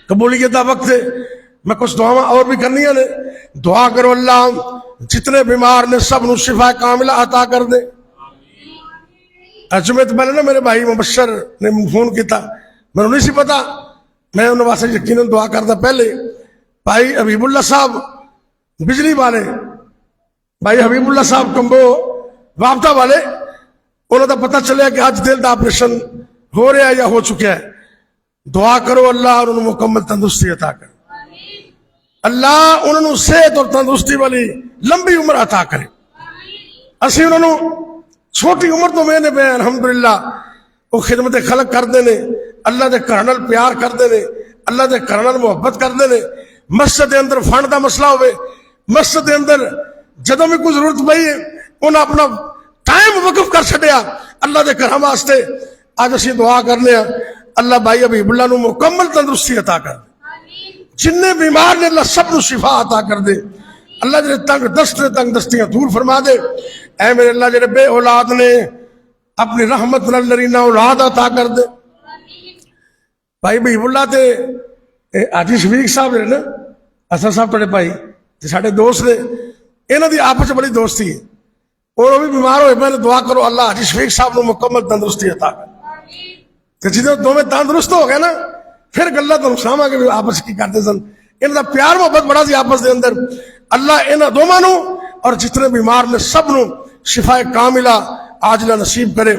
قبولیت کا وقت ہے، میں کچھ دعا اور بھی کرنی ہے نے، دعا کرو اللہ جتنے بیمار نے سب نو شفا کاملہ عطا کر دے۔ جمعے تو پہلے نا میرے بھائی مبشر نے فون کیتا، میں نے نہیں سی پتا، میں انہوں واسطے یقیناً دعا کرتا۔ پہلے بھائی حبیب اللہ صاحب بجلی والے، بھائی حبیب اللہ صاحب کمبو وابطہ والے، انہوں نے پتہ چلے کہ آج دل دا آپریشن ہو رہا ہے یا ہو چکا ہے۔ دعا کرو اللہ اور انہوں مکمل تندرستی عطا کرے، اللہ انہوں صحت اور تندرستی والی لمبی عمر عطا کرے۔ اسی انہوں چھوٹی عمر تو میں نے بے الحمدللہ وہ خدمت خلق کر دینے، اللہ دے کرنل پیار کر دینے، اللہ دے کرنل محبت کر دینے۔ مسجد دے اندر فنڈ دا مسئلہ ہوئے، مسجد دے اندر جدوں میں کوئی ضرورت پئی انہاں اپنا ٹائم وقف کر چھڈیا اللہ دے کرم واسطے۔ آج اسی دعا کرنے ہیں اللہ بھائی حبیب اللہ نو مکمل تندرستی عطا کر دے، جننے بیمار نے اللہ سب نو شفا عطا کر دے، اللہ جڑے تنگ دست نے تنگ دستیاں دور فرما دے۔ اے میرے اللہ جڑے بے اولاد نے اپنی رحمت نال نرینہ اولاد عطا کر دے۔ بھائی حبیب اللہ تے حاجی شفیق صاحب نے نا اسد صاحب تھوڑے بھائی تے ساڈے دوست نے، انہاں دی آپس بڑی دوستی ہے، اور وہ بھی بیمار ہوئے، میں نے دعا کرو اللہ حاجی شفیق صاحب نو مکمل تندرستی عطا کر دے۔ جدوں دونوں تندرست ہو گئے نا پھر گلا تو ساماں کے آپس کی کرتے سن، انہاں دا پیار محبت بڑا سی آپس دے اندر۔ اللہ انہاں دونوں نو اور جتنے بیمار نے سب نو شفا کاملہ عاجلہ نصیب کرے۔